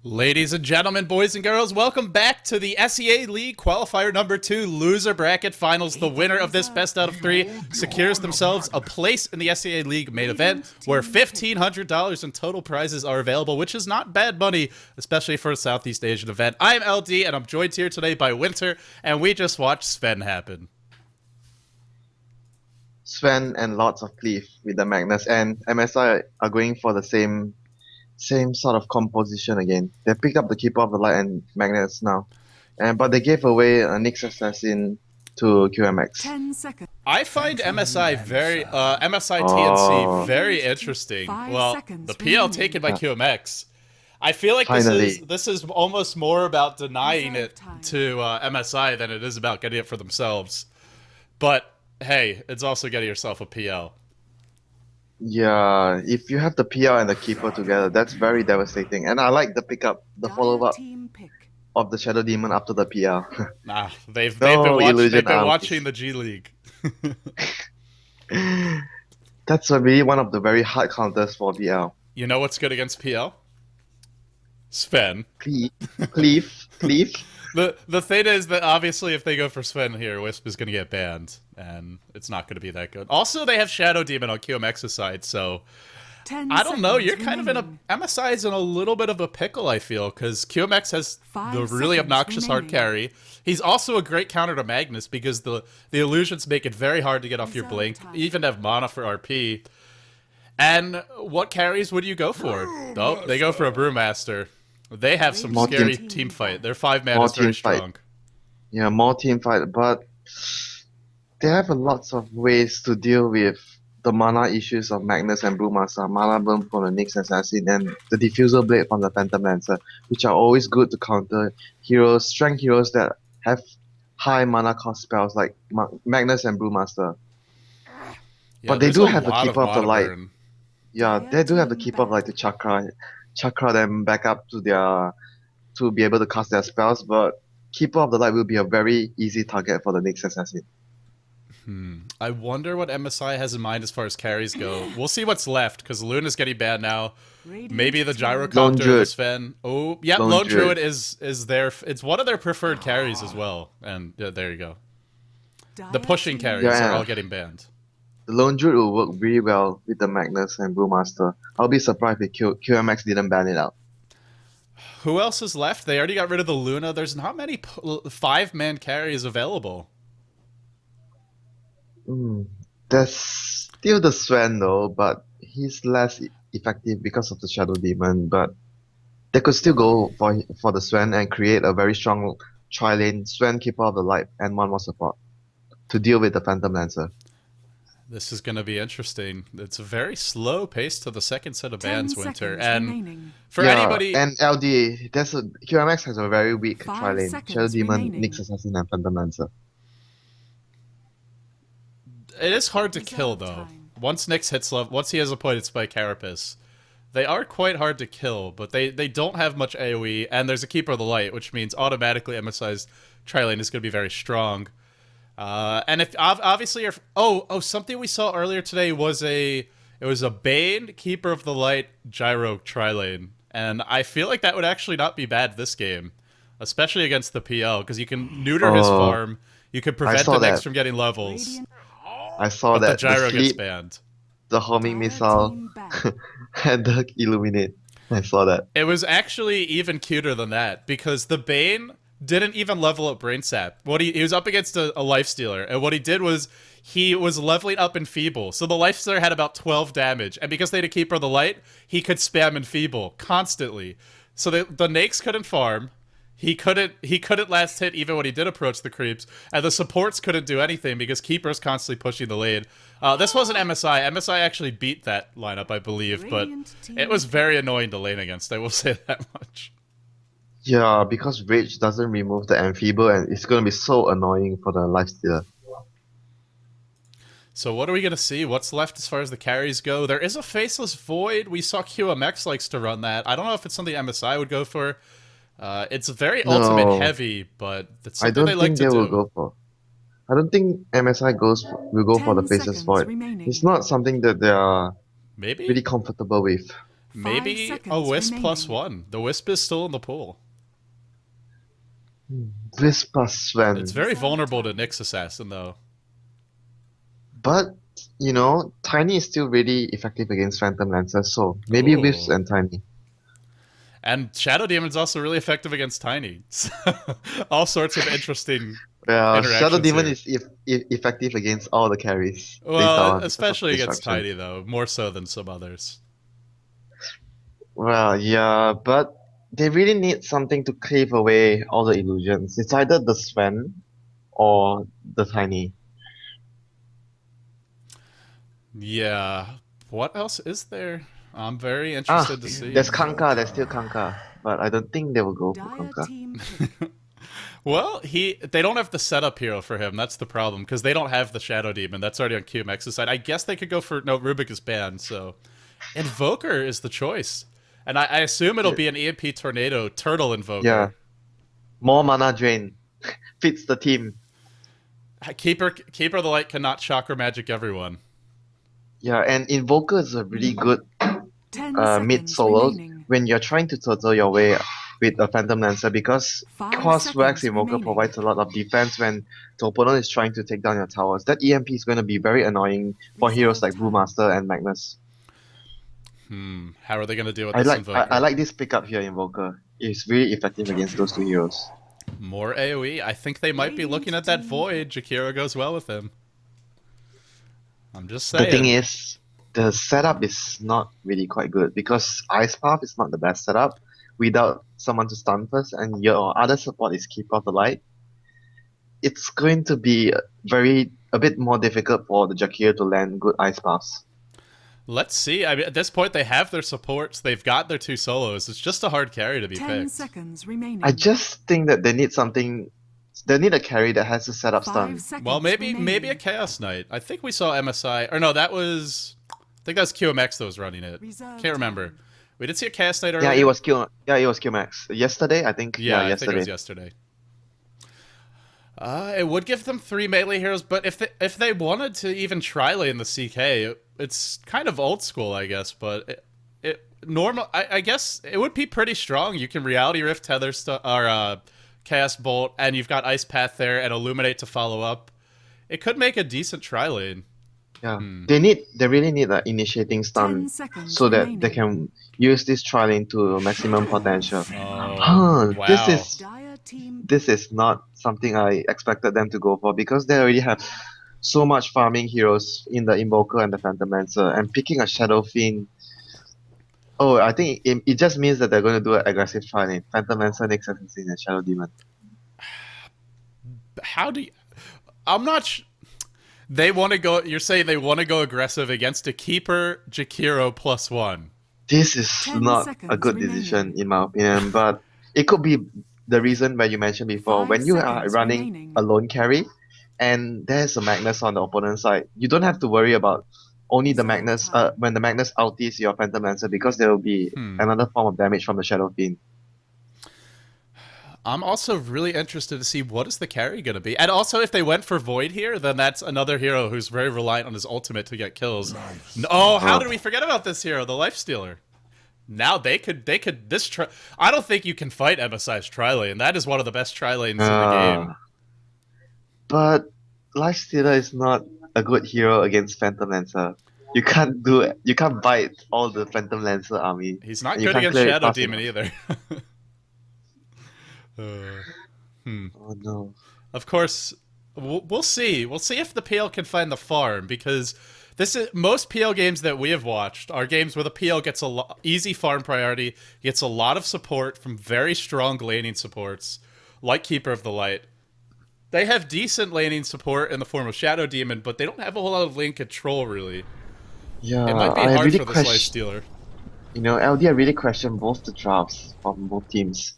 Ladies and gentlemen, boys and girls, welcome back to the SEA League Qualifier number 2 Loser Bracket Finals. The winner of this best out of 3 secures themselves a place in the SEA League main event where $1,500 in total prizes are available, which is not bad money, especially for a Southeast Asian event. I'm LD, and I'm joined here today by Winter, and we just watched Sven happen. Sven and lots of Cleave with the Magnus, and MSI are going for the same sort of composition again. They picked up the Keeper of the Light and Magnus now, but they gave away a Nyx Assassin to QMX. 10 seconds. I find MSIevoGT-TnC very interesting. Well, the PL taken by QMX. I feel like this is almost more about denying it to MSI than it is about getting it for themselves. But hey, it's also getting yourself a PL. Yeah, if you have the PL and the Keeper together, that's very devastating. And I like the pickup, the follow-up of the Shadow Demon after the PL. Nah, they've been watching the G League. That's really one of the very hard counters for PL. You know what's good against PL? Sven. Cleave. The thing is that obviously if they go for Sven here, Wisp is going to get banned, and it's not going to be that good. Also, they have Shadow Demon on QMX's side, so I don't know. You're kind of in a MSI is in a little bit of a pickle, I feel, because QMX has the really obnoxious hard carry. He's also a great counter to Magnus because the illusions make it very hard to get off your blink, even have mana for RP. And what carries would you go for? Oh, they go for a Brewmaster. They have some scary team fight. Their 5 mana is very strong. Yeah, more team fight, but they have lots of ways to deal with the mana issues of Magnus and Brewmaster, Mana Burn from the Nyx Assassin, and the Diffusal Blade from the Phantom Lancer, which are always good to counter strength heroes that have high mana cost spells like Magnus and Brewmaster. Yeah, but they do have the Keeper of the Light. Yeah, they do have the Keeper of Light to chakra them back up to be able to cast their spells, but Keeper of the Light will be a very easy target for the Nyx Assassin. I wonder what MSI has in mind as far as carries go. We'll see what's left, because Luna's getting banned now. Maybe the Gyrocopter is Sven. Oh, yeah, Lone Druid is there. It's one of their preferred carries as well. And yeah, there you go. The pushing carries are all getting banned. The Lone Druid will work really well with the Magnus and Brewmaster. I'll be surprised if QMX didn't ban it out. Who else is left? They already got rid of the Luna. There's not many 5-man carries available. There's still the Sven though, but he's less effective because of the Shadow Demon. But they could still go for the Sven and create a very strong tri-lane Sven, Keeper of the Light, and one more support to deal with the Phantom Lancer. This is going to be interesting. It's a very slow pace to the second set of bans, Winter. And for anybody... and LD, QMX has a very weak tri-lane. Shadow Demon, Nyx Assassin, and Phantom Lancer. It is hard to kill, though. Once Nyx hits level, once he has appointed Spike Carapace, they are quite hard to kill, but they don't have much AoE, and there's a Keeper of the Light, which means automatically MSI's tri-lane is going to be very strong. And if obviously you're something we saw earlier today was it was a Bane, Keeper of the Light, Gyro tri-lane, and I feel like that would actually not be bad this game, especially against the PL, because you can neuter his farm, you can prevent the Nyx from getting levels. I saw that the Gyro gets banned. The homing missile and the Illuminate. I saw that. It was actually even cuter than that, because the Bane didn't even level up Brain Sap. He was up against a Lifestealer, and what he did was he was leveling up Enfeeble. So the Lifestealer had about 12 damage, and because they had a Keeper of the Light, he could spam Enfeeble constantly. So the Nyx couldn't farm. He couldn't last hit even when he did approach the creeps, and the supports couldn't do anything because Keeper's constantly pushing the lane. This wasn't MSI. MSI actually beat that lineup, I believe, but it was very annoying to lane against, I will say that much. Yeah, because Rage doesn't remove the Enfeeble, and it's going to be so annoying for the Lifestealer. So what are we going to see? What's left as far as the carries go? There is a Faceless Void. We saw QMX likes to run that. I don't know if it's something MSI would go for. It's very ultimate heavy, but that's something they like to do. I don't think they will go for. I don't think MSI will go for the Faceless Void. It's not something that they are really comfortable with. Maybe a Wisp +1. The Wisp is still in the pool. Wisp plus Sven. It's very vulnerable to Nyx Assassin, though. But, you know, Tiny is still really effective against Phantom Lancer, so maybe Ooh. Wisp and Tiny. And Shadow Demon's also really effective against Tiny. All sorts of interesting Well, interactions Shadow Demon here. is effective against all the carries. Well, especially against Tiny, though. More so than some others. Well, yeah, but they really need something to cleave away all the illusions. It's either the Sven or the Tiny. Yeah. What else is there? I'm very interested to see. There's Kanka, there's still Kanka, but I don't think they will go for Kanka. Well, they don't have the setup hero for him. That's the problem, because they don't have the Shadow Demon. That's already on QMX's side. I guess they could go for... No, Rubik is banned, so... Invoker is the choice. And I assume it'll be an EMP Tornado Turtle Invoker. Yeah. More mana drain. Fits the team. Keeper of the Light cannot Chakra Magic everyone. Yeah, and Invoker is a really good mid-solo when you're trying to turtle your way with a Phantom Lancer, because Cross-Wax Invoker provides a lot of defense when the opponent is trying to take down your towers. That EMP is going to be very annoying for heroes like Brewmaster and Magnus. How are they going to deal with this Invoker? I like this pickup here, Invoker. It's really effective against those two heroes. More AoE? I think they might be looking at that Void. Jakiro goes well with him. I'm just saying. The thing is, the setup is not really quite good, because Ice Path is not the best setup without someone to stun first, and your other support is Keeper of the Light. It's going to be a bit more difficult for the Jakiro to land good Ice Paths. Let's see. I mean, at this point, they have their supports. They've got their two solos. It's just a hard carry to be 10 picked. seconds remaining. I just think that they need something. They need a carry that has a setup stun. Well, maybe a Chaos Knight. I think we saw MSI. Or no, that was... I think that was QMX that was running it. Can't remember. We did see a Chaos Knight earlier. Yeah, it was QMX. Yesterday, I think. Yeah, yesterday. I think it was yesterday. It would give them 3 melee heroes, but if they wanted to even try lane the CK, it's kind of old school, I guess. But I guess it would be pretty strong. You can Reality Rift, Tether, or Chaos Bolt, and you've got Ice Path there and Illuminate to follow up. It could make a decent tri lane. Yeah, they really need an initiating stun so that they can use this tri lane to maximum potential. Oh, wow. This is not something I expected them to go for, because they already have so much farming heroes in the Invoker and the Phantom Lancer, and picking a Shadow Fiend. Oh, I think it just means that they're going to do an aggressive tri lane. Phantom Lancer, Nyx Assassin, and Shadow Demon. How do you... I'm not... They want to go... You're saying they want to go aggressive against a Keeper Jakiro +1. This is not a good decision, in my opinion, but it could be the reason where you mentioned before. When you are running a lone carry, and there's a Magnus on the opponent's side, you don't have to worry about only the Magnus, when the Magnus ultis your Phantom Lancer, because there will be another form of damage from the Shadow Fiend. I'm also really interested to see what is the carry going to be. And also, if they went for Void here, then that's another hero who's very reliant on his ultimate to get kills. Oh, how did we forget about this hero, the Lifestealer? Now I don't think you can fight MSI's tri-lane. That is one of the best tri-lanes in the game. But Lifestealer is not a good hero against Phantom Lancer. You can't bite all the Phantom Lancer army. He's not good against Shadow Demon either. Oh no. Of course, we'll see. We'll see if the PL can find the farm, because most PL games that we have watched are games where the PL gets easy farm priority, gets a lot of support from very strong laning supports, like Keeper of the Light. They have decent laning support in the form of Shadow Demon, but they don't have a whole lot of lane control, really. Yeah, it might be hard for this Lifestealer. You know, LD, I really question both the drafts from both teams.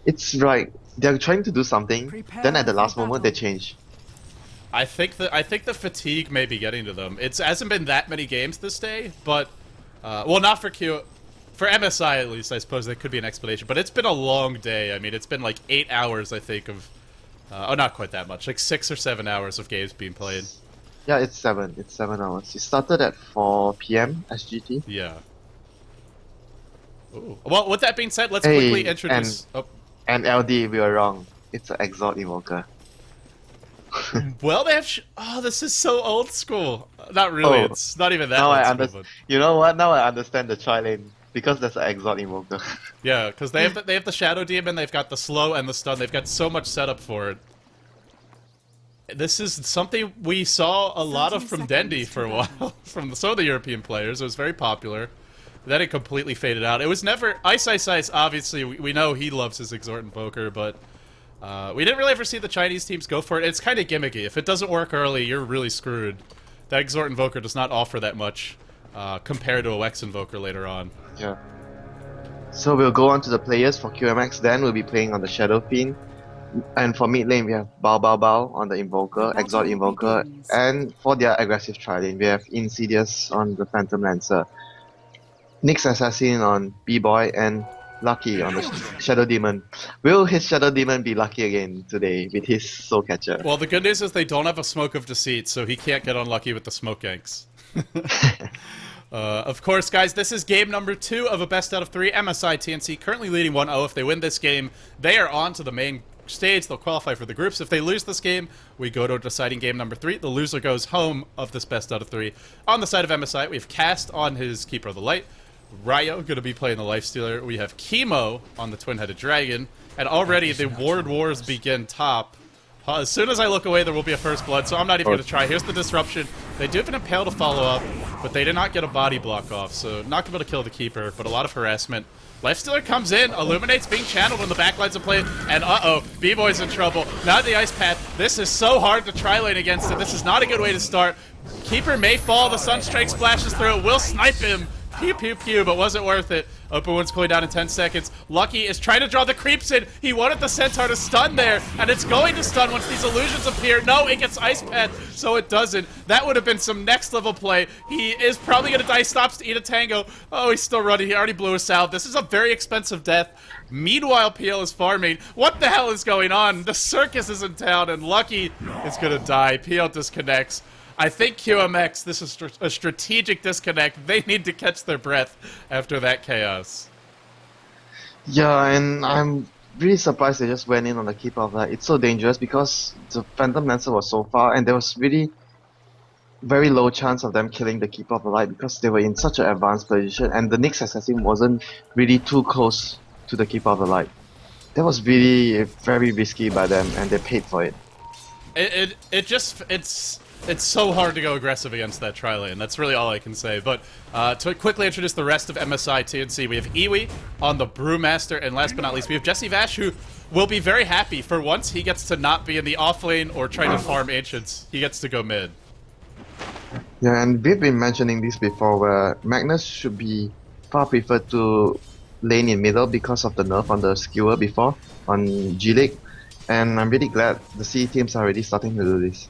It's like they're trying to do something, then at the last moment they change. I think the fatigue may be getting to them. It hasn't been that many games this day, but well, not for for MSI at least. I suppose there could be an explanation, but it's been a long day. I mean, it's been like 8 hours, I think, of not quite that much, like 6 or 7 hours of games being played. Yeah, it's 7. It's 7 hours. It started at 4 PM SGT. Yeah. Ooh. Well, with that being said, let's Hey, quickly introduce... And LD, we were wrong. It's an Exalt Evoker. Well, they have... Oh, this is so old school. Not really, Oh, it's not even that now old I school, understand. but... You know what? Now I understand the tri-lane. Because there's an Exalt Evoker. Yeah, because they have the Shadow Demon, they've got the slow and the stun, they've got so much setup for it. This is something we saw a lot of from Dendi for a while, from some of the European players. It was very popular. Then it completely faded out. It was never... Ice, obviously, we know he loves his Exhort Invoker, but we didn't really ever see the Chinese teams go for it. It's kind of gimmicky. If it doesn't work early, you're really screwed. That Exhort Invoker does not offer that much compared to a Wex Invoker later on. Yeah. So we'll go on to the players for QMX. Then we'll be playing on the Shadow Fiend. And for mid lane, we have Bao on the Invoker, Exalt Invoker, and for their aggressive tri-lane, we have Insidious on the Phantom Lancer, Nyx Assassin on B-Boy, and Lucky on the Shadow Demon. Will his Shadow Demon be lucky again today with his Soul Catcher? Well, the good news is they don't have a Smoke of Deceit, so he can't get unlucky with the Smoke Ganks. Of course, guys, this is game number 2 of a best out of 3. MSIevoGT-TnC currently leading 1-0. If they win this game, they are on to the main stage. They'll qualify for the groups. If they lose this game, we go to a deciding game number 3. The loser goes home of this best out of 3. On the side of MSI, we have Cast on his Keeper of the Light. Ryo going to be playing the Lifestealer. We have Chemo on the Twin-Headed Dragon. And already the Ward Wars begin top. As soon as I look away, there will be a First Blood, so I'm not even going to try. Here's the Disruption. They do have an Impale to follow up, but they did not get a body block off, so not going to be able to kill the Keeper, but a lot of harassment. Lifestealer comes in, Illuminate's being channeled when the backlines are played, and uh-oh, B-Boy's in trouble. Now the Ice Path. This is so hard to tri-lane against it. This is not a good way to start. Keeper may fall, the Sunstrike splashes through, will snipe him. Pew, pew, pew, but wasn't worth it. Open Wound's cooling down in 10 seconds. Lucky is trying to draw the creeps in. He wanted the Centaur to stun there, and it's going to stun once these illusions appear. No, it gets Ice Path, so it doesn't. That would have been some next level play. He is probably going to die, stops to eat a tango. Oh, he's still running. He already blew us out. This is a very expensive death. Meanwhile, PL is farming. What the hell is going on? The circus is in town, and Lucky is going to die. PL disconnects. I think QMX, this is a strategic disconnect. They need to catch their breath after that chaos. Yeah, and I'm really surprised they just went in on the Keeper of Light. It's so dangerous because the Phantom Lancer was so far, and there was really very low chance of them killing the Keeper of the Light because they were in such an advanced position, and the Nyx Assassin wasn't really too close to the Keeper of the Light. That was really very risky by them, and they paid for it. It's so hard to go aggressive against that tri-lane. That's really all I can say. But to quickly introduce the rest of MSIevoGT-TnC, we have Iwi on the Brewmaster, and last but not least, we have Jesse Vash, who will be very happy. For once, he gets to not be in the off lane or trying to farm Ancients. He gets to go mid. Yeah, and we've been mentioning this before, where Magnus should be far preferred to lane in middle because of the nerf on the skewer before, on G-League. And I'm really glad the CE teams are already starting to do this.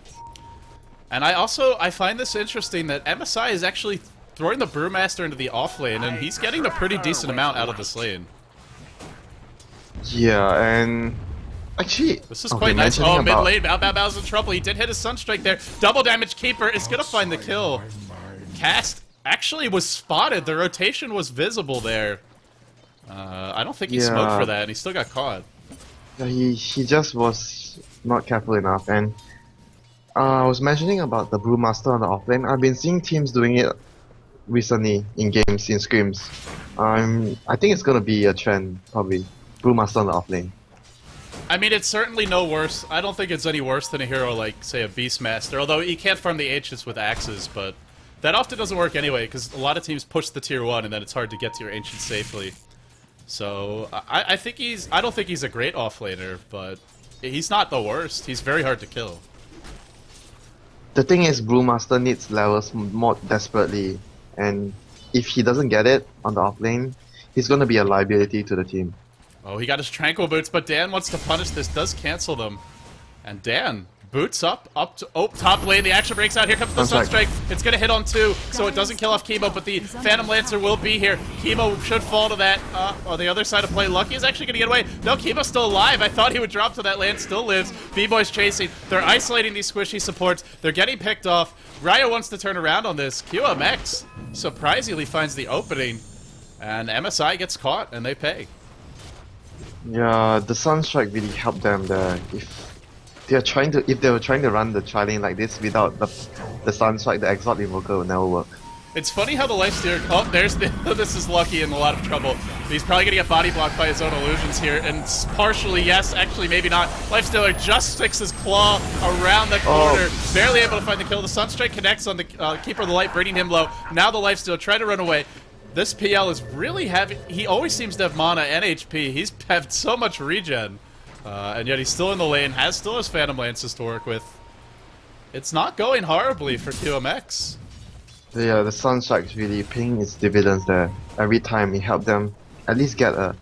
And I find this interesting that MSI is actually throwing the Brewmaster into the off lane, and he's getting a pretty decent amount out of this lane. Yeah, and actually, this is quite nice. Oh, mid lane, Bao's in trouble. He did hit his Sunstrike there. Double damage Keeper is gonna find the kill. Cast actually was spotted. The rotation was visible there. I don't think he smoked for that, and he still got caught. Yeah, he just was not careful enough, and I was mentioning about the Brewmaster on the offlane. I've been seeing teams doing it recently in games, in scrims. I think it's gonna be a trend, probably. Brewmaster on the offlane. I mean, it's certainly no worse. I don't think it's any worse than a hero like, say, a Beastmaster. Although you can't farm the Ancients with axes, but that often doesn't work anyway, because a lot of teams push the tier 1 and then it's hard to get to your Ancients safely. So, I don't think he's a great offlaner, but he's not the worst. He's very hard to kill. The thing is, Brewmaster needs levels more desperately, and if he doesn't get it on the offlane, he's gonna be a liability to the team. Oh, he got his Tranquil Boots, but Dan wants to punish this, does cancel them. And Dan, boots up to, oh, top lane, the action breaks out, here comes the Sunstrike. It's gonna hit on 2, so it doesn't kill off Chemo, but the Phantom Lancer will be here. Chemo should fall to that, on the other side of play. Lucky is actually gonna get away. No, Chemo's still alive. I thought he would drop to that land, still lives. B-Boy's chasing. They're isolating these squishy supports. They're getting picked off. Ryo wants to turn around on this. QMX surprisingly finds the opening. And MSI gets caught, and they pay. Yeah, the Sunstrike really helped them there. If they were trying to run the tri-lane like this without the Sunstrike, the Exalt Invoker would never work. It's funny how the Lifestealer... Oh, there's the... This is Lucky in a lot of trouble. He's probably going to get body blocked by his own illusions here. And partially, yes, actually, maybe not. Lifestealer just sticks his claw around the corner. Oh. Barely able to find the kill. The Sunstrike connects on the Keeper of the Light, bringing him low. Now the Lifestealer trying to run away. This PL is really heavy. He always seems to have mana and HP. He's had so much regen. And yet he's still in the lane. Still has Phantom Lances to work with. It's not going horribly for QMX. Yeah, the Sunstrike's really paying its dividends there. Every time it helped them at least get a...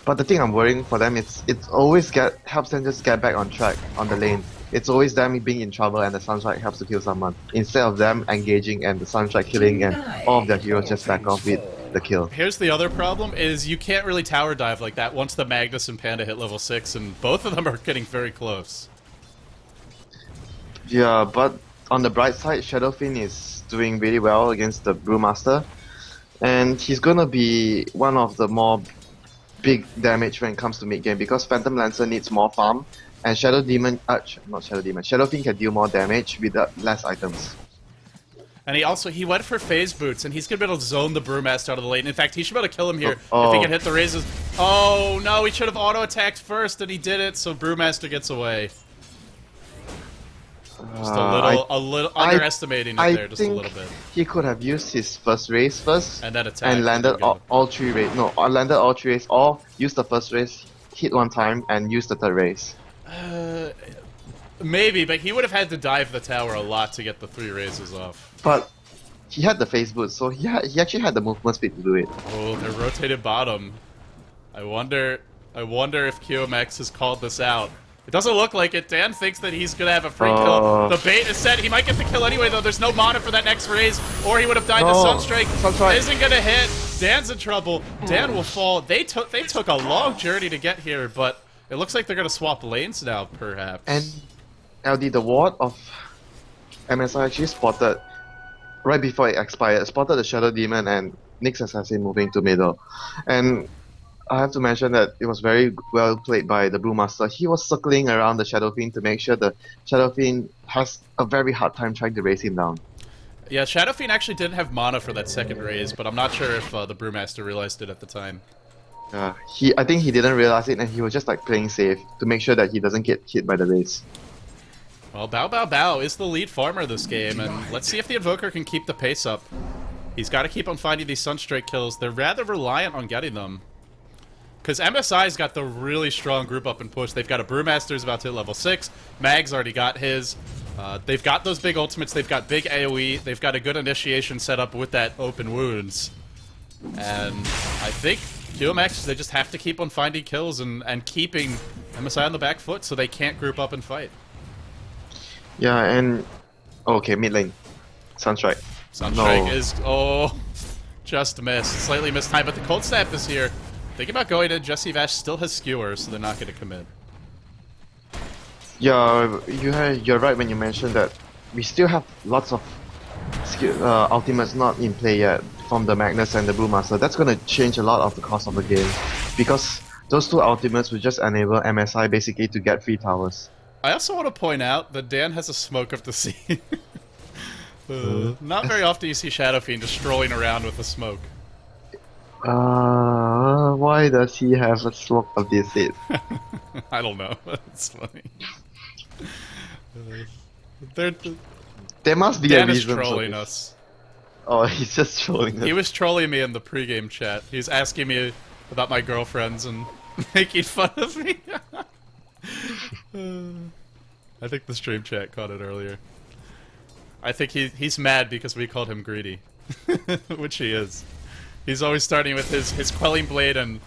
But the thing I'm worrying for them is it's always helps them just get back on track on the lane. It's always them being in trouble and the Sunstrike helps to kill someone. Instead of them engaging and the Sunstrike killing and all of their heroes just back off with the kill. Here's the other problem, is you can't really tower dive like that once the Magnus and Panda hit level 6, and both of them are getting very close. Yeah, but on the bright side, Shadowfiend is doing really well against the Brewmaster, and he's gonna be one of the more big damage when it comes to mid game because Phantom Lancer needs more farm, and Shadowfiend can deal more damage with less items. And he went for phase boots, and he's gonna be able to zone the Brewmaster out of the lane. In fact, he should be able to kill him here if he can hit the raises. Oh no, he should have auto attacked first, and he did it, so Brewmaster gets away. Just a little underestimating it there, just a little bit. He could have used his first raise first, and then attacked and landed all three raise. No, landed all three raise, or used the first raise, hit one time, and used the third raise. Maybe, but he would have had to dive the tower a lot to get the 3 raises off. But he had the phase boot, so he actually had the movement speed to do it. Oh, they're rotated bottom. I wonder if QMX has called this out. It doesn't look like it. Dan thinks that he's gonna have a free kill. The bait is set. He might get the kill anyway, though. There's no mana for that next raise, or he would have died to Sunstrike. Isn't gonna hit. Dan's in trouble. Dan will fall. They took a long journey to get here, but it looks like they're gonna swap lanes now, perhaps. And LD, the ward of MSI actually spotted right before it expired. Spotted the Shadow Demon and Nyx Assassin moving to middle, and I have to mention that it was very well played by the Brewmaster. He was circling around the Shadow Fiend to make sure the Shadow Fiend has a very hard time trying to raise him down. Yeah, Shadow Fiend actually didn't have mana for that second raise, but I'm not sure if the Brewmaster realized it at the time. I think he didn't realize it, and he was just like playing safe to make sure that he doesn't get hit by the raise. Well, Bao is the lead farmer this game, and let's see if the Invoker can keep the pace up. He's got to keep on finding these Sunstrike kills. They're rather reliant on getting them. Because MSI's got the really strong group up and push. They've got a Brewmaster's about to hit level 6. Mag's already got his. They've got those big ultimates. They've got big AoE. They've got a good initiation set up with that open wounds. And I think QMX, they just have to keep on finding kills and keeping MSI on the back foot so they can't group up and fight. Yeah, and... Okay, mid lane. Sunstrike. Sunstrike is... Oh, just missed. Slightly missed time, but the Cold Snap is here. Thinking about going in, Jesse Vash still has Skewer, so they're not going to commit. Yeah, you're right when you mentioned that we still have lots of ultimates not in play yet from the Magnus and the Brewmaster. That's going to change a lot of the cost of the game, because those two ultimates will just enable MSI basically to get free towers. I also want to point out that Dan has a smoke of the sea. Not very often you see Shadow Fiend just strolling around with a smoke. Why does he have a smoke of this seed? I don't know. It's funny. There must be Dan a reason. Dan is trolling us. Oh, he's just trolling us. He was trolling me in the pregame chat. He's asking me about my girlfriends and making fun of me. I think the stream chat caught it earlier. I think he's mad because we called him greedy. Which he is. He's always starting with his Quelling Blade and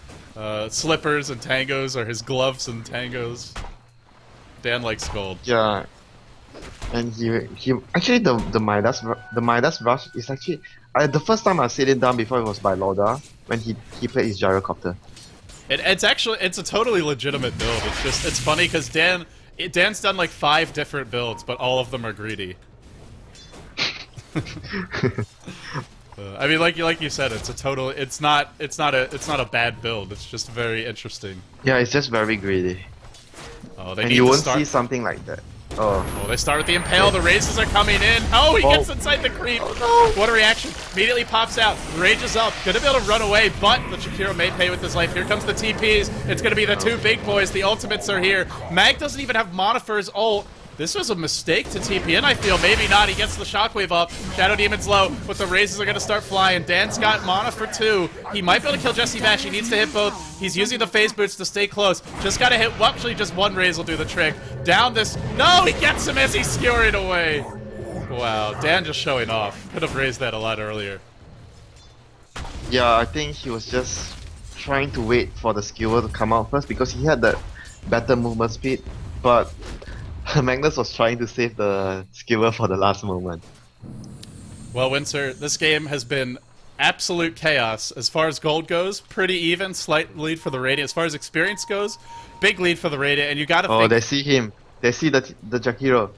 slippers and tangos, or his gloves and tangos. Dan likes gold. Yeah. And he actually the Midas Rush is actually the first time I seen it done before it was by Loda when he played his gyrocopter. It's a totally legitimate build. It's funny because Dan's done like 5 different builds, but all of them are greedy. I mean, like you said, it's a total. It's not a bad build. It's just very interesting. Yeah, it's just very greedy. Oh, they And need you to won't start. see something like that. Oh. Oh, they start with the Impale. The Razes are coming in. Oh, he gets inside the creep. What a reaction. Immediately pops out. Rages up. Gonna be able to run away, but the Jakiro may pay with his life. Here comes the TPs. It's gonna be the two big boys. The ultimates are here. Mag doesn't even have mana for his ult. This was a mistake to TP in, I feel. Maybe not. He gets the Shockwave up. Shadow Demon's low, but the Razes are going to start flying. Dan's got mana for 2. He might be able to kill Jesse Bash. He needs to hit both. He's using the phase boots to stay close. Just got to hit. Well, actually, just one Raze will do the trick. Down this. No, he gets him as he's skewering away. Wow, Dan just showing off. Could have raised that a lot earlier. Yeah, I think he was just trying to wait for the skewer to come out first because he had that better movement speed, but Magnus was trying to save the skewer for the last moment. Well, Winter, this game has been absolute chaos. As far as gold goes, pretty even, slight lead for the Radiant. As far as experience goes, big lead for the Radiant, and you gotta think... Oh, they see him. They see the Jakiro.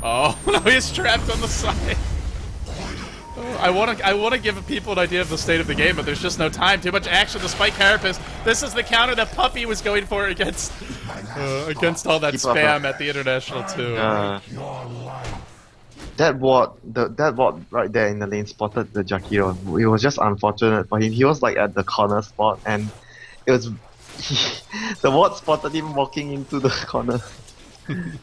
Oh, no, he's trapped on the side. I want to give people an idea of the state of the game, but there's just no time. Too much action. The Spike Carapace. This is the counter that Puppy was going for against all that spam at the International too. That ward right there in the lane spotted the Jakiro. It was just unfortunate for him. He was like at the corner spot, and it was the ward spotted him walking into the corner. And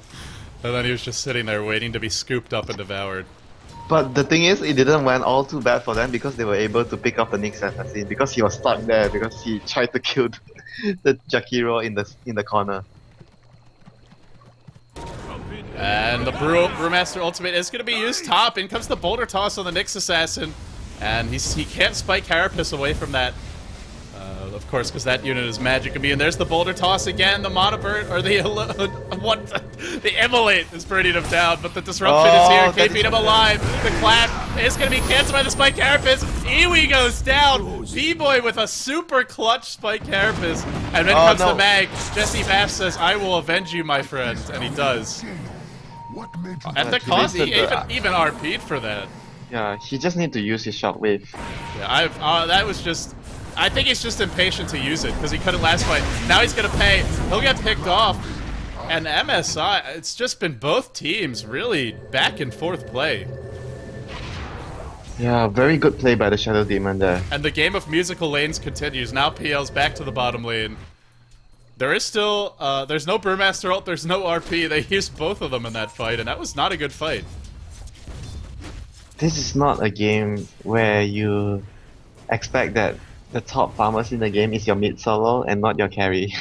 then he was just sitting there waiting to be scooped up and devoured. But the thing is, it didn't went all too bad for them because they were able to pick up the Nyx assassin because he was stuck there because he tried to kill the Jakiro in the corner. And the Brewmaster ultimate is going to be used top. In comes the Boulder Toss on the Nyx assassin, and he can't spike Carapace away from that. Of course, because that unit is magic to be. And there's the Boulder Toss again. The Mana Bird, or the Immolate is burning him down, but the Disruption is here, keeping him alive. The Clap is going to be canceled by the Spike Carapace. Iwi goes down. B-Boy with a super clutch Spike Carapace. And then comes the Mag. Jesse Bash says, "I will avenge you, my friend," and he does. At the cost, he even RP'd for that. Yeah, he just need to use his Shockwave. Yeah, that was just... I think he's just impatient to use it, because he couldn't last fight. Now he's going to pay. He'll get picked off. And MSI, it's just been both teams really back and forth play. Yeah, very good play by the Shadow Demon there. And the game of musical lanes continues. Now PL's back to the bottom lane. There is still... there's no Brewmaster ult, there's no RP. They used both of them in that fight, and that was not a good fight. This is not a game where you expect that the top farmers in the game is your mid solo and not your carry.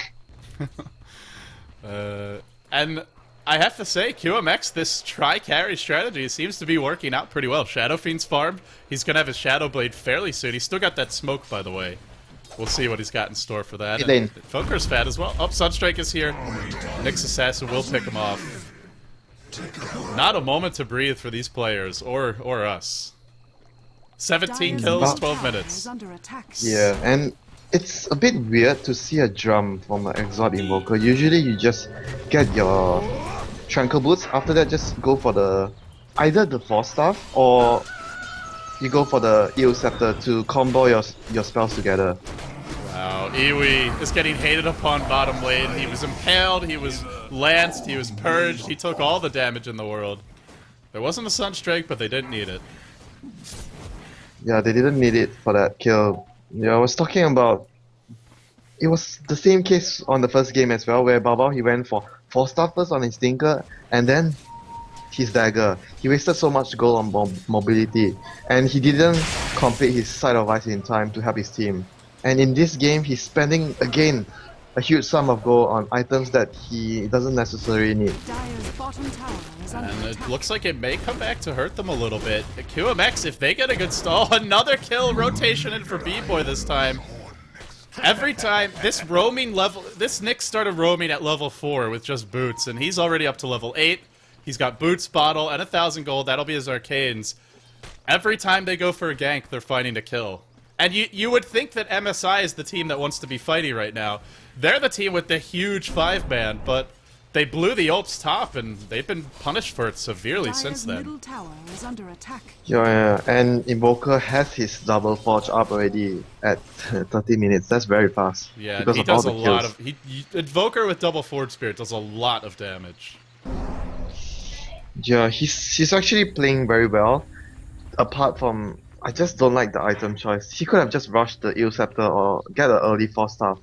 And I have to say, QMX, this try-carry strategy seems to be working out pretty well. Shadow Fiend's farmed. He's going to have his Shadow Blade fairly soon. He's still got that smoke, by the way. We'll see what he's got in store for that. Foker's fat as well. Oh, Sunstrike is here. Nyx Assassin will pick him off. Not a moment to breathe for these players, or us. 17 kills, 12 minutes. Yeah, and it's a bit weird to see a drum from an Exort Invoker. Usually you just get your Tranquil Boots, after that just go for either the Force Staff or you go for the Eel Scepter to combo your spells together. Wow, Iwi is getting hated upon bottom lane. He was impaled, he was lanced, he was purged, he took all the damage in the world. There wasn't a Sunstrike, but they didn't need it. Yeah, they didn't need it for that kill. Yeah, I was talking about... It was the same case on the first game as well, where Bao he went for 4-star first on his Tinker, and then his Dagger. He wasted so much gold on mobility, and he didn't complete his Sight of Ice in time to help his team. And in this game, he's spending, again, a huge sum of gold on items that he doesn't necessarily need. And it looks like it may come back to hurt them a little bit. The QMX, if they get a good stall, another kill, rotation in for B-Boy this time. Every time, this Nyx started roaming at level 4 with just boots, and he's already up to level 8. He's got boots, bottle, and 1,000 gold. That'll be his arcanes. Every time they go for a gank, they're finding a kill. And you would think that MSI is the team that wants to be fighty right now. They're the team with the huge 5-man, but they blew the ult's top, and they've been punished for it severely since then. Middle tower is under attack. Yeah, and Invoker has his double forge up already at 30 minutes. That's very fast. Yeah, because he of all does the a lot kills. of... Invoker with double Forge Spirit does a lot of damage. Yeah, he's actually playing very well. Apart from, I just don't like the item choice. He could have just rushed the Eel Scepter or get an early 4-star.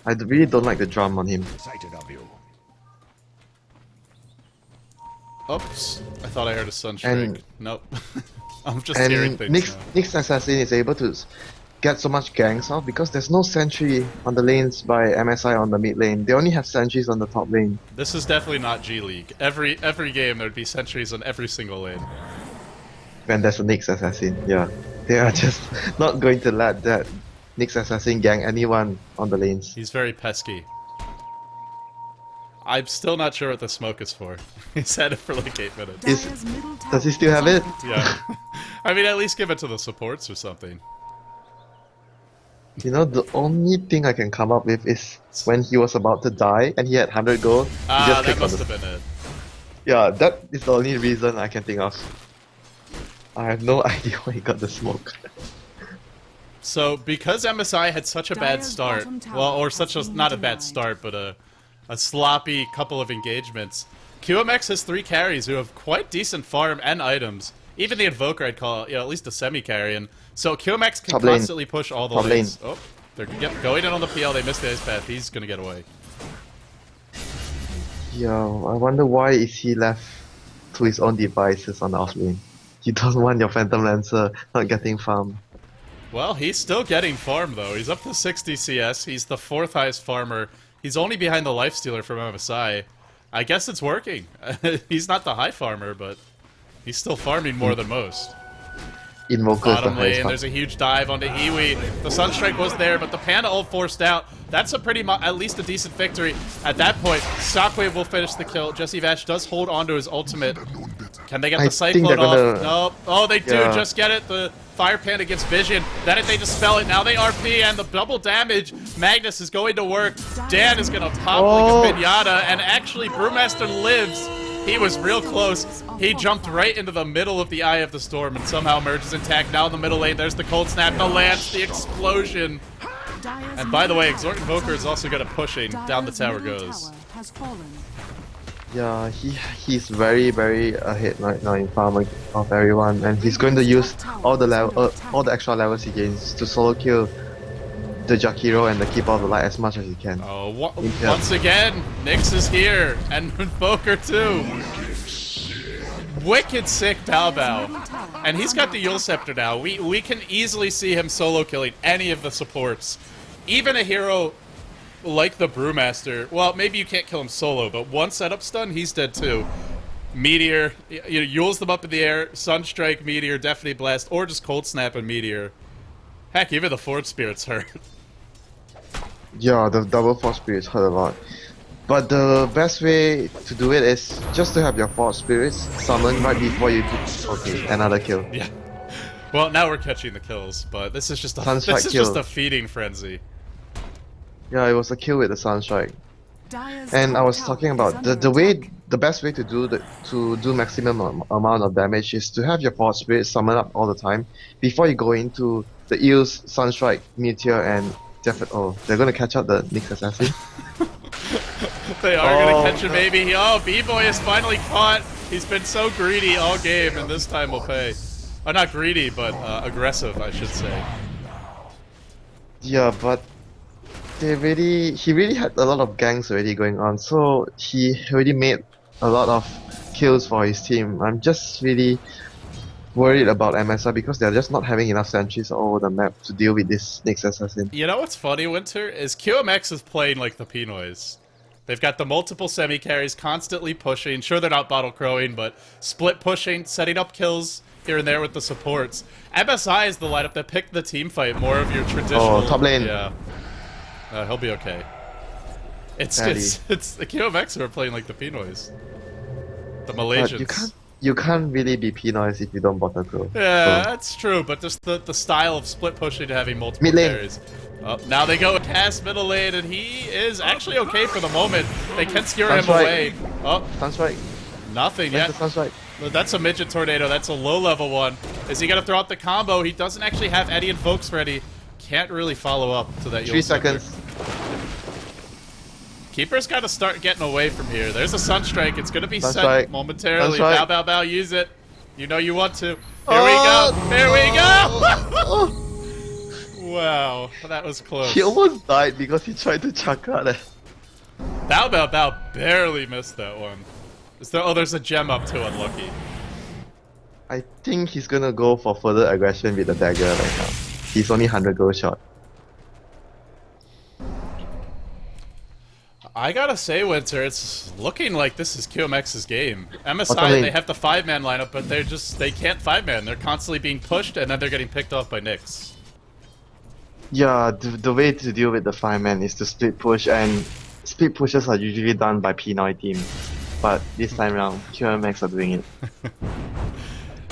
I really don't like the drum on him. Sighted of you. Oops, I thought I heard a Sunstrike. And- Nope. I'm just hearing And things now. Nyx Assassin is able to get so much ganks off because there's no sentry on the lanes by MSI on the mid lane. They only have sentries on the top lane. This is definitely not G League. Every game there'd be sentries on every single lane. When there's a Nyx Assassin, yeah. They are just not going to let that Nyx Assassin gang anyone on the lanes. He's very pesky. I'm still not sure what the smoke is for. He's had it for like 8 minutes. Dire's middle tower Does he still is have under it? attack. Yeah. I mean, at least give it to the supports or something. You know, the only thing I can come up with is when he was about to die and he had 100 gold. He Ah, just that clicked on must the... have been it. Yeah, that is the only reason I can think of. I have no idea why he got the smoke. So, because MSI had such a bad Dire's start, bottom tower well, or has such a, been not a bad denied. start, but a sloppy couple of engagements, QMX has 3 carries who have quite decent farm and items. Even the Invoker I'd call, at least a semi-carry, and so QMX can Top lane. constantly push all the Top lanes. lane. Oh, they're going in on the PL, they missed the ice path, he's gonna get away. Yo, I wonder why is he left to his own devices on the off lane. You don't want your Phantom Lancer not getting farmed. Well, he's still getting farm though. He's up to 60 CS. He's the 4th highest farmer. He's only behind the Lifestealer from MSI. I guess it's working. He's not the high farmer, but he's still farming more than most. Invoker is the Bottom highest lane, farm. there's a huge dive onto Iwi. The Sunstrike was there, but the Panda ult forced out. That's a pretty at least a decent victory. At that point, Shockwave will finish the kill. Jesse Vash does hold onto his ultimate. Can they get I the think Cyclone they're off? gonna- Nope. Oh, they do Yeah. just get it. The Fire Panda gets vision. Then they dispel it. Now they RP, and the double damage. Magnus is going to work. Dan is going to pop like a pinata, and actually Brewmaster lives. He was real close. He jumped right into the middle of the Eye of the Storm and somehow emerges intact. Now in the middle lane, there's the Cold Snap, the Lance, the explosion. Dire's And by the way, middle tower Exort Invoker is also good at pushing. Down the Dire's tower middle goes. tower has fallen. Yeah, he's very ahead right now in farm of everyone, and he's going to use all the extra levels he gains to solo kill the Jakiro and the Keeper of the Light as much as he can. Oh, Yeah. once again, Nyx is here, and Invoker too. Wicked sick Bao Bao. And he's got the Yule Scepter now. We can easily see him solo killing any of the supports. Even a hero like the Brewmaster. Well, maybe you can't kill him solo, but one setup stun, he's dead too. Meteor, Yules them up in the air, Sunstrike, Meteor, Deafening Blast, or just Cold Snap and Meteor. Heck, even the Forge Spirit's hurt. Yeah, the double Force Spirits hurt a lot. But the best way to do it is just to have your Force Spirits summoned right before you do. Okay, another kill. Yeah. Well, now we're catching the kills, but this is just a Sunstrike this is just kill. a feeding frenzy. Yeah, it was a kill with the Sunstrike. Dire's And I top was tower talking is about under the attack. best way to do maximum amount of damage is to have your Force Spirit summon up all the time before you go into the Eels, Sunstrike, Meteor, and they're gonna catch up the Nyx Assassin. They are gonna Oh. catch him, maybe. Oh, B-Boy is finally caught. He's been so greedy all game, and this time will pay. Not greedy, but aggressive, I should say. Yeah, but he really had a lot of ganks already going on, so he already made a lot of kills for his team. I'm just really worried about MSI because they're just not having enough sentries all over the map to deal with this Nyx Assassin. You know what's funny, Winter? Is QMX is playing like the Pinoys. They've got the multiple semi-carries constantly pushing. Sure, they're not bottle crowing, but split pushing, setting up kills here and there with the supports. MSI is the lineup that picked the team fight, more of your traditional... Oh, top lane. Yeah. He'll be okay. It's Daddy. the QMX who are playing like the Pinoys. The But Malaysians. you can't you can't really be penalized if you don't bottom throw. Yeah, So, that's true, but just the style of split pushing to having multiple Mid lane. carries. Oh, now they go cast middle lane, and he is actually okay for the moment. They can skewer him Sunstrike. away. Oh, Sunstrike. nothing Where's yet. the Sunstrike? That's a midget tornado. That's a low level one. Is he gonna throw out the combo? He doesn't actually have Eddie and Folks ready. Can't really follow up to that. 3 seconds. Keeper's got to start getting away from here. There's a Sunstrike. It's gonna be Sunstrike. set momentarily. Sunstrike. Bow, bow, bow. Use it. You know you want to. Here Oh! we go. Here we go. Oh! Wow, that was close. He almost died because he tried to chakra it. Bow Bow Bow barely missed that one. Is there, oh, there's a gem up too, unlucky. I think he's gonna go for further aggression with the dagger right now. He's only 100 gold shot. I gotta say, Winter, it's looking like this is QMX's game. Bottom MSI, lane. they have the 5-man lineup, but they can't 5-man. They're constantly being pushed, and then they're getting picked off by Nyx. Yeah, the way to deal with the 5-man is to split push, and split pushes are usually done by P9 team. But this time around, QMX are doing it.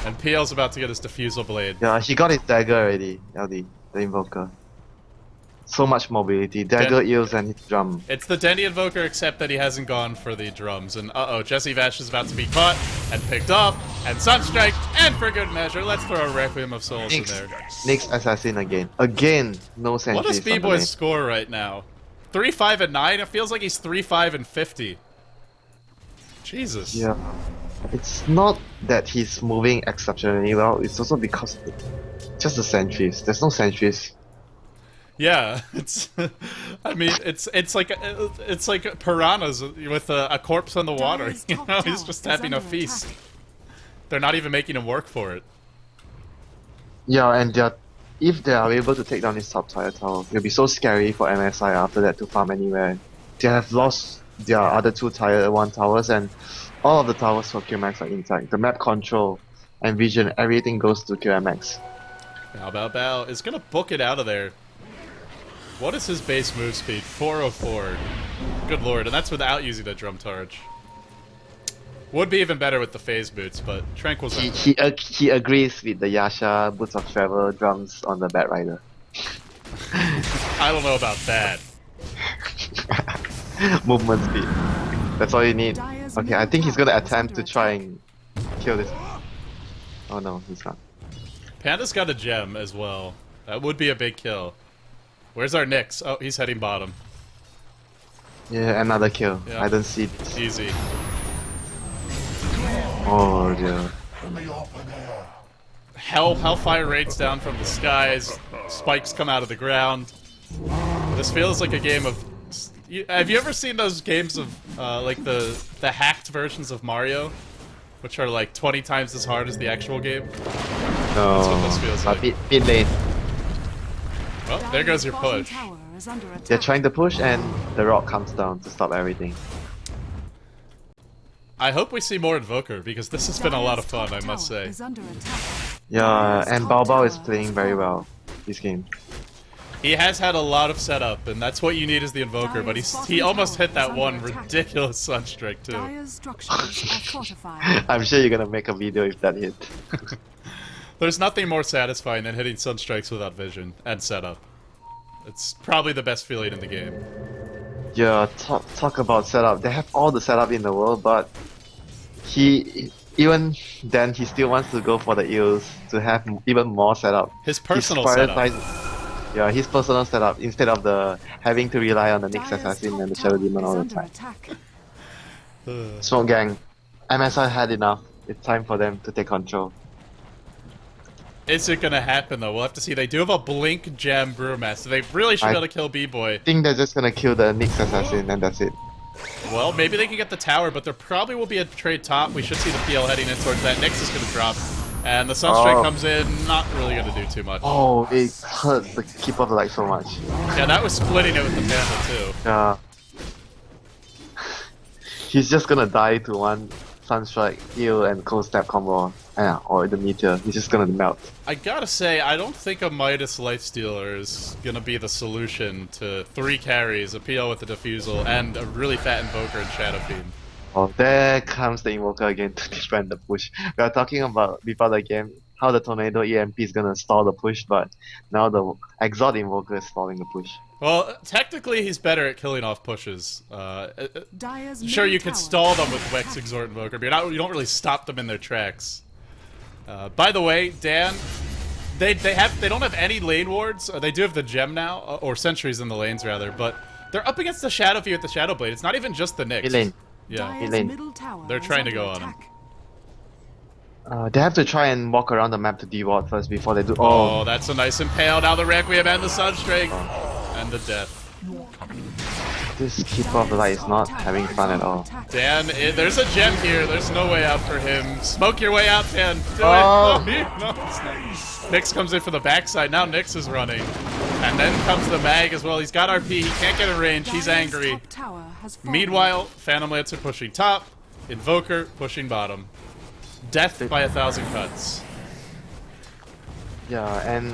And PL's about to get his Diffusal Blade. Yeah, he got his dagger already, LD, the Invoker. So much mobility, dagger, eels, and his drum. It's the Denny Invoker, except that he hasn't gone for the drums. And uh-oh, Jesse Vash is about to be caught and picked off, and Sunstrike, and for good measure, let's throw a Requiem of Souls in there. Nyx assassin again. Again, no sentries. What is on the lane. B-Boy's score right now? 3-5 and 9? It feels like he's 3-5 and 50. Jesus. Yeah. It's not that he's moving exceptionally well, it's also because of just the sentries. There's no sentries. Yeah, it's. I mean, it's like piranhas with a corpse on the water. Dyer's You top know, he's tower just is having a under feast. attack. They're not even making him work for it. Yeah, and if they are able to take down his top tier tower, it'll be so scary for MSI after that to farm anywhere. They have lost their other 2 tier 1 towers, and all of the towers for QMX are intact. The map control and vision, everything goes to QMX. Bow Bow Bow is gonna book it out of there. What is his base move speed? 404. Good lord, and that's without using the drum charge. Would be even better with the phase boots, but Tranquil's He agrees with the Yasha Boots of Travel drums on the Bat Rider. I don't know about that. Movement speed. That's all you need. Dyer's Okay, I middle think he's gonna tower is attempt under to try attack. and kill this. Oh no, he's not. Panda's got a gem as well. That would be a big kill. Where's our Nyx? Oh, he's heading bottom. Yeah, another kill. Yeah. I don't see this. Easy. Oh dear. Hellfire rains down from the skies. Spikes come out of the ground. This feels like a game of. Have you ever seen those games of like the hacked versions of Mario, which are like 20 times as hard as the actual game? No. That's what this feels like. Mid lane. Well, there goes your Bottom push. tower is under attack. They're trying to push, and the rock comes down to stop everything. I hope we see more Invoker because this has been a lot of Dyer's fun, top I must tower say. is under attack. Yeah, Dyer's and top Bao Bao is tower playing has very fallen. well this game. He has had a lot of setup, and that's what you need as the Invoker. But he almost hit that one ridiculous Sunstrike too. Dyer's structures are fortified. I'm sure you're gonna make a video if that hit. There's nothing more satisfying than hitting Sunstrikes without vision and setup. It's probably the best feeling in the game. Yeah, talk about setup. They have all the setup in the world, but even then he still wants to go for the eels to have even more setup. His personal He's setup. Yeah, his personal setup instead of the having to rely on the Nyx Dyer's Assassin top and the Shadow tower Demon is all the under time. attack. Smoke Gang, MSI had enough. It's time for them to take control. Is it gonna happen though? We'll have to see. They do have a Blink Gem Brewmaster. They really should be able to kill B-Boy. I think they're just gonna kill the Nyx Assassin and that's it. Well, maybe they can get the tower, but there probably will be a trade top. We should see the PL heading in towards that. Nyx is gonna drop. And the Sunstrike comes in, not really gonna do too much. Oh, it hurt the Keeper of the Light so much. Yeah, that was splitting it with the Panda too. Yeah. He's just gonna die to one Sunstrike, Eel, and Cold Snap combo. Yeah, or the Meteor. He's just gonna melt. I gotta say, I don't think a Midas Lifestealer is gonna be the solution to 3 carries, a PL with a Diffusal, and a really fat Invoker and Shadow Fiend. Oh, there comes the Invoker again to defend the push. We are talking about before the game how the Tornado EMP is gonna stall the push, but now the Exalt Invoker is stalling the push. Well, technically he's better at killing off pushes. Dire's Sure, middle you could tower stall them with Wex Exhort Invoker, but you don't really stop them in their tracks. By the way, Dan, they don't have any lane wards. They do have the gem now, or sentries in the lanes rather, but they're up against the Shadow View with the Shadow Blade. It's not even just the Nyx. Lane. Yeah. Dire's lane. middle tower They're is trying to under go on him. attack. They have to try and walk around the map to deward first before they do. Oh, that's a nice impale. Now the Requiem and the Sunstrike. And the death. This Keeper of the Light is not having fun at all. Dan, there's a gem here. There's no way out for him. Smoke your way out, Dan. Do Oh. it. No, it's not. Nyx comes in for the backside. Now Nyx is running. And then comes the Mag as well. He's got RP. He can't get in range. He's Dire's angry. top tower has fallen. Meanwhile, Phantom Lancer pushing top. Invoker pushing bottom. Death by 1,000 cuts. Yeah, and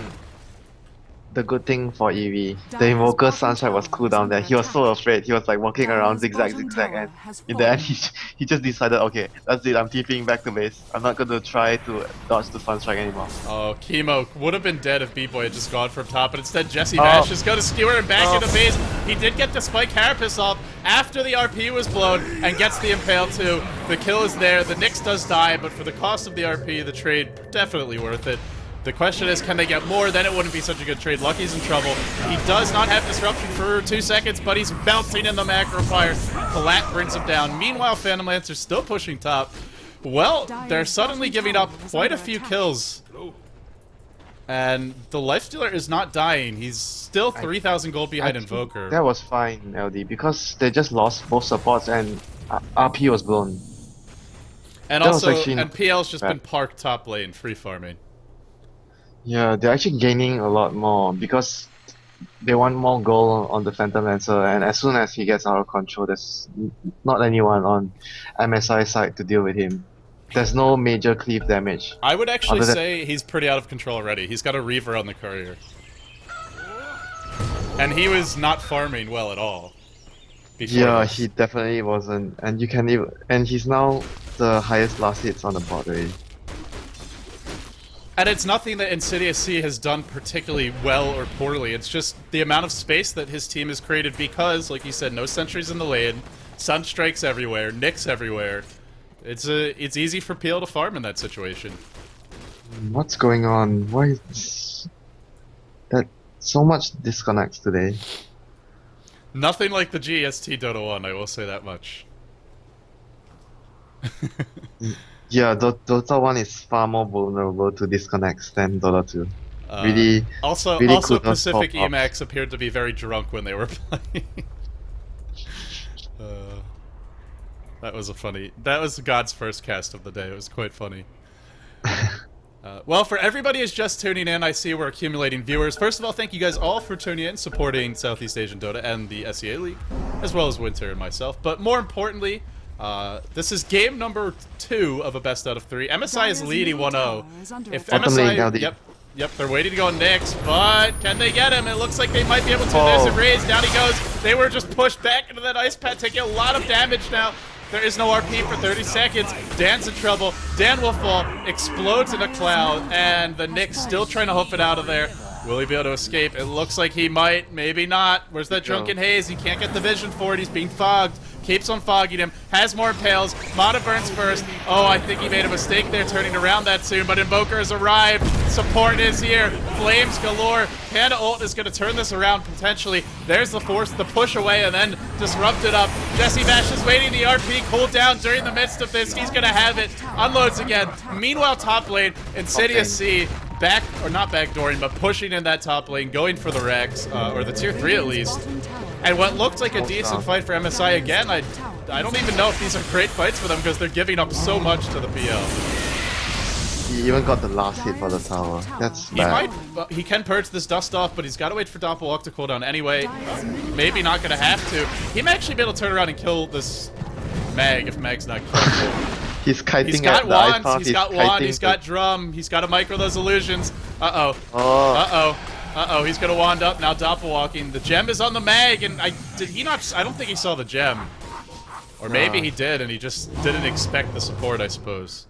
the good thing for EV, the Invoker Sunshine was cooldown there. He was so afraid. He was like walking around zigzag, and in the end, he just decided, okay, that's it. I'm TPing back to base. I'm not going to try to dodge the Sunstrike anymore. Oh, Chemo would have been dead if B-Boy had just gone from top, but instead Jesse Bash is going to skewer him back into base. He did get the Spike Carapace off after the RP was blown and gets the Impale too. The kill is there. The Nyx does die, but for the cost of the RP, the trade definitely worth it. The question is, can they get more? Then it wouldn't be such a good trade. Lucky's in trouble. He does not have disruption for 2 seconds, but he's melting in the macro fire. Collat brings him down. Meanwhile, Phantom Lancer's still pushing top. Well, they're suddenly giving up quite a few kills. And the Lifestealer is not dying. He's still 3,000 gold behind Invoker. That was fine, LD, because they just lost both supports and RP was blown. And that was also, actually and PL's just bad. been parked top lane, free farming. Yeah, they're actually gaining a lot more because they want more gold on the Phantom Lancer, and as soon as he gets out of control, there's not anyone on MSI side to deal with him. There's no major cleave damage. I would actually Other than- say he's pretty out of control already. He's got a Reaver on the courier. And he was not farming well at all. before Yeah, this. he definitely wasn't, and you can even, and he's now the highest last hits on the board already. And it's nothing that Insidious C has done particularly well or poorly. It's just the amount of space that his team has created because, like you said, no sentries in the lane, Sunstrikes everywhere, Nyx everywhere. It's easy for PL to farm in that situation. What's going on? Why is that so much disconnects today? Nothing like the GST Dota 1, I will say that much. Yeah, Dota 1 is far more vulnerable to disconnects than Dota 2. Also, really also could not Pacific pop up. EMX appeared to be very drunk when they were playing. That was God's first cast of the day. It was quite funny. Well, for everybody who's just tuning in, I see we're accumulating viewers. First of all, thank you guys all for tuning in, supporting Southeast Asian Dota and the SEA League, as well as Winter and myself. But more importantly, this is game number 2 of a best out of 3. MSI is leading 1-0. If Bottom lane, MSI, LD. yep, they're waiting to go next, but can they get him? It looks like they might be able to. There's a raise, down he goes. They were just pushed back into that ice pad, taking a lot of damage now. There is no RP for 30 seconds. Dan's in trouble. Dan will fall, explodes in a cloud, and the Nyx still trying to hoof it out of there. Will he be able to escape? It looks like he might, maybe not. Where's that drunken haze? He can't get the vision for it. He's being fogged. Keeps on fogging him. Has more impales. Mana burns first. Oh, I think he made a mistake there turning around that soon, but Invoker has arrived. Support is here. Flames galore. Panda ult is going to turn this around potentially. There's the force, the push away, and then disrupt it up. Jesse Bash is waiting. The RP cooled down during the midst of this. He's going to have it. Unloads again. Meanwhile, top lane, Insidious C back, or not backdooring, but pushing in that top lane, going for the Rex, or the tier 3 at least. And what looked like a decent fight for MSI again, I don't even know if these are great fights for them because they're giving up so much to the PL. He even got the last hit for the tower. That's bad. He can purge this dust off, but he's got to wait for Doppelwalk to cool down anyway. Maybe not going to have to. He may actually be able to turn around and kill this Mag if Mag's not careful. He's kiting He's got at the ice wands, path, he's got wand, he's kiting got drum, he's got to micro those illusions. Oh. Uh-oh, he's gonna wand up, now doppelwalking. The gem is on the Mag, and I don't think he saw the gem. Or maybe he did and he just didn't expect the support, I suppose.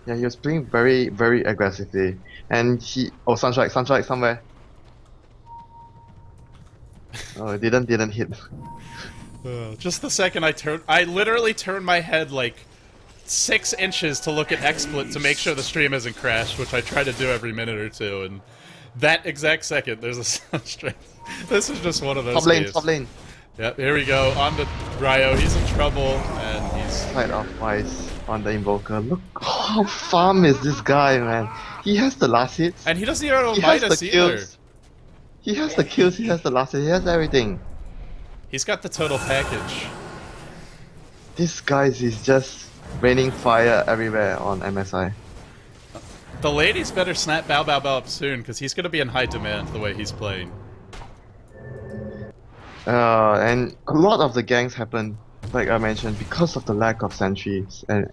Yeah, he was playing very, very aggressively. And he... Oh, Sunstrike somewhere. Oh, it didn't hit. Just the second I literally turned my head like 6 inches to look at XSplit to make sure the stream isn't crashed, which I try to do every minute or two, and that exact second, there's a Sunstrike. This is just one of those games. Top lane. Yep, here we go, on to Ryo, he's in trouble, and he's... Fight off twice on the Invoker. Look how farm is this guy, man. He has the last hits. And he doesn't even have He a has the Midas either. kills. He has the kills, he has the last hit, he has everything. He's got the total package. This guy is just raining fire everywhere on MSI. The ladies better snap Bow Bow Bow up soon, because he's going to be in high demand the way he's playing. And a lot of the gangs happened, like I mentioned, because of the lack of sentries. And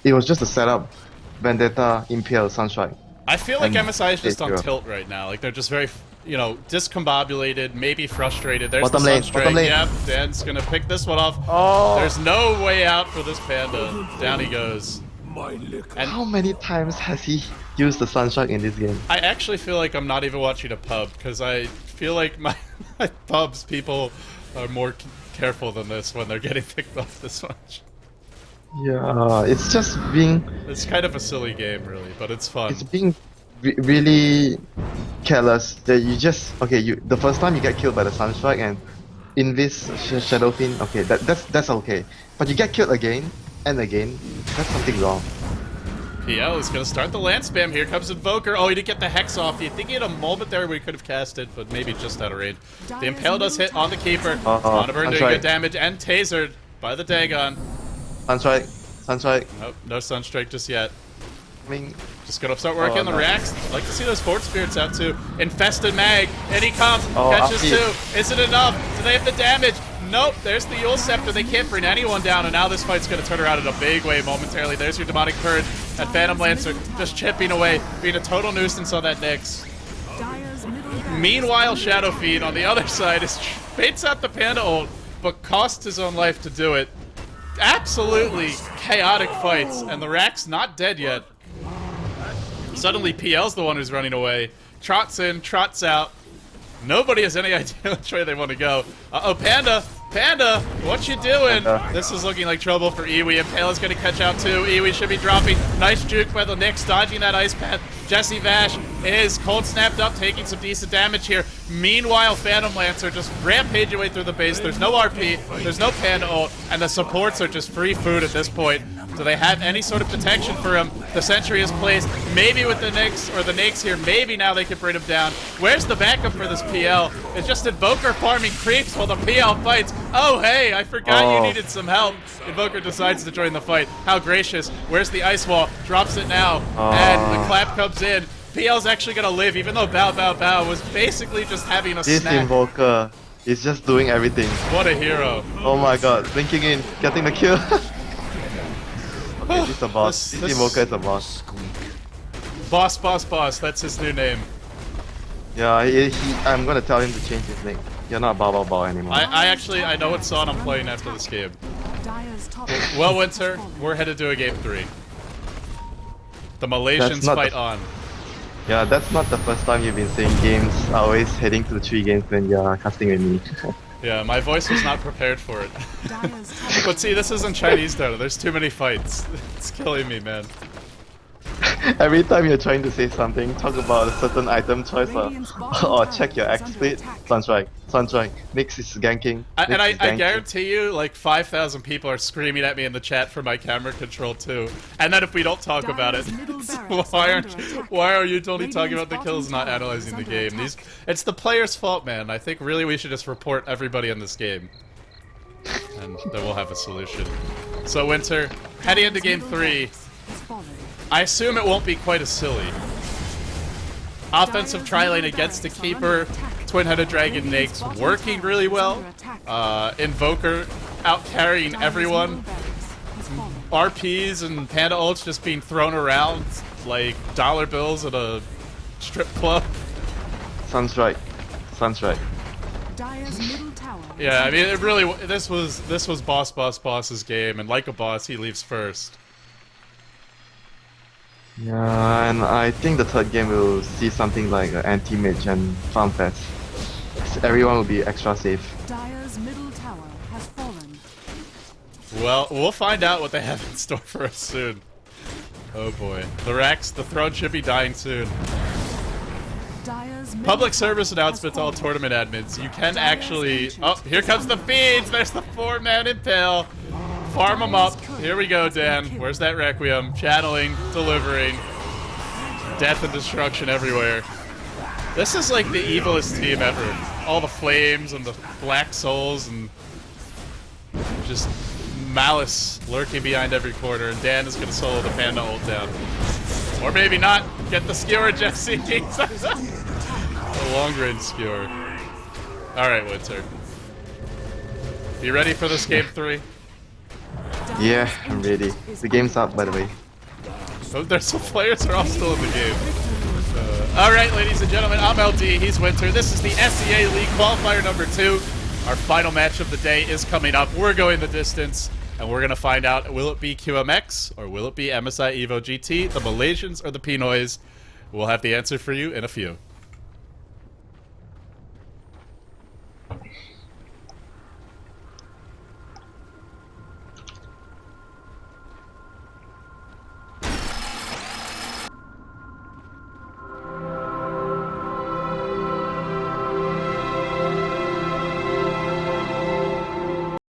it was just a setup. Vendetta, Impale, Sunstrike. I feel like And MSI is just on Hero. tilt right now. Like, they're just very, you know, discombobulated, maybe frustrated. There's Bottom the lane, Sunstrike. bottom lane. Yep, Dan's going to pick this one off. Oh! There's no way out for this Panda. Down he goes. And How many times has he used the Sunstrike in this game? I actually feel like I'm not even watching a pub, because I feel like my pubs people are more careful than this when they're getting picked off this much. Yeah, it's just being... It's kind of a silly game, really, but it's fun. It's being really careless that you just... Okay, the first time you get killed by the Sunstrike and in this Shadowfin, okay, that's okay. But you get killed again and again, that's something wrong. PL is going to start the land spam. Here comes Invoker. Oh, he didn't get the Hex off. You think he had a moment there where he could have cast it, but maybe just out of range. The Impale does hit on the Keeper. Monoburn doing good damage and tasered by the Dagon. Sunstrike. Nope, no Sunstrike just yet. I mean, Just gonna start working the no. reacts. I'd like to see those Fort Spirits out too. Infested Mag. And he comes. Oh, catches Aki. 2. Is it enough? Do they have the damage? Nope. There's the Yule Scepter. They can't bring anyone down. And now this fight's gonna turn around in a big way momentarily. There's your Demonic Purge. And Phantom Lancer just chipping away. Being a total nuisance on that Nyx. Meanwhile, Shadow Fiend on the other side is baits out the Panda ult, but costs his own life to do it. Absolutely chaotic fights, and the Rack's not dead yet. Suddenly, PL's the one who's running away. Trots in, trots out. Nobody has any idea which way they want to go. Uh-oh, Panda! Panda! What you doing? This is looking like trouble for Iwi, and Pale's gonna catch out too. Iwi should be dropping. Nice juke by the Nyx, dodging that Ice Path. Jesse Vash is cold snapped up, taking some decent damage here. Meanwhile, Phantom Lancer just rampage away through the base. There's no RP, there's no Panda ult, and the supports are just free food at this point. Do they have any sort of protection for him? The sentry is placed. Maybe with the Nyx, or the Nyx here, maybe now they can bring him down. Where's the backup for this PL? It's just Invoker farming creeps while the PL fights. Oh, hey, I forgot you needed some help. Invoker decides to join the fight. How gracious. Where's the Ice Wall? Drops it now. And the clap comes in. PL's actually going to live, even though Bow Bow Bow was basically just having a this snack. Invoker is just doing everything. What a hero. Oh my god, blinking in, getting the kill. Okay, this is a boss. This- This Invoker is a boss. Boss, that's his new name. Yeah, I'm gonna tell him to change his name. You're not Bao Bao Bao anymore. I know what song I'm playing after this game. Well, Winter, we're headed to a game 3. The Malaysians not fight the- on. Yeah, that's not the first time you've been saying games are always heading to 3 games when you're casting with me. Yeah, my voice was not prepared for it. But see, this isn't Chinese data. There's too many fights. It's killing me, man. Every time you're trying to say something, talk about a certain item choice or check your X split. Sunstrike, Nyx is ganking. And Nyx I is ganking. guarantee you, like 5,000 people are screaming at me in the chat for my camera control too. And then if we don't talk about it, why are you only talking about the kills, not analyzing the game? It's the player's fault, man. I think really we should just report everybody in this game, and then we'll have a solution. So Winter, heading into game 3. I assume it won't be quite as silly. Offensive tri-lane against the Keeper, Twin-Headed Dragon Nyx working really well. Invoker out carrying everyone. RPs and Panda ults just being thrown around like dollar bills at a strip club. Sunstrike. Dire's middle tower Yeah, I mean, it really. This was boss's game, and like a boss, he leaves first. Yeah, and I think the third game will see something like anti-mage and farm fest. Everyone will be extra safe. Dire's middle tower has fallen. Well, we'll find out what they have in store for us soon. Oh boy, the throne should be dying soon. Dire's middle Public tower service has announcement to all fallen. tournament admins. You can actually... Oh, here comes the feeds! There's the 4-man impale. Farm them up. Here we go, Dan. Where's that Requiem? Channeling, delivering. Death and destruction everywhere. This is like the evilest team ever. All the flames and the black souls and... just malice lurking behind every corner. And Dan is going to solo the Panda ult down. Or maybe not. Get the skewer, Jesse. The long-range skewer. Alright, Winter. You ready for this game 3? Yeah, I'm ready. The game's up, by the way. Oh, there's some players are all still in the game. Alright, ladies and gentlemen, I'm LD, he's Winter. This is the SEA League Qualifier number 2. Our final match of the day is coming up. We're going the distance, and we're going to find out, will it be QMX, or will it be MSIevoGT, the Malaysians, or the Pinoys? We'll have the answer for you in a few.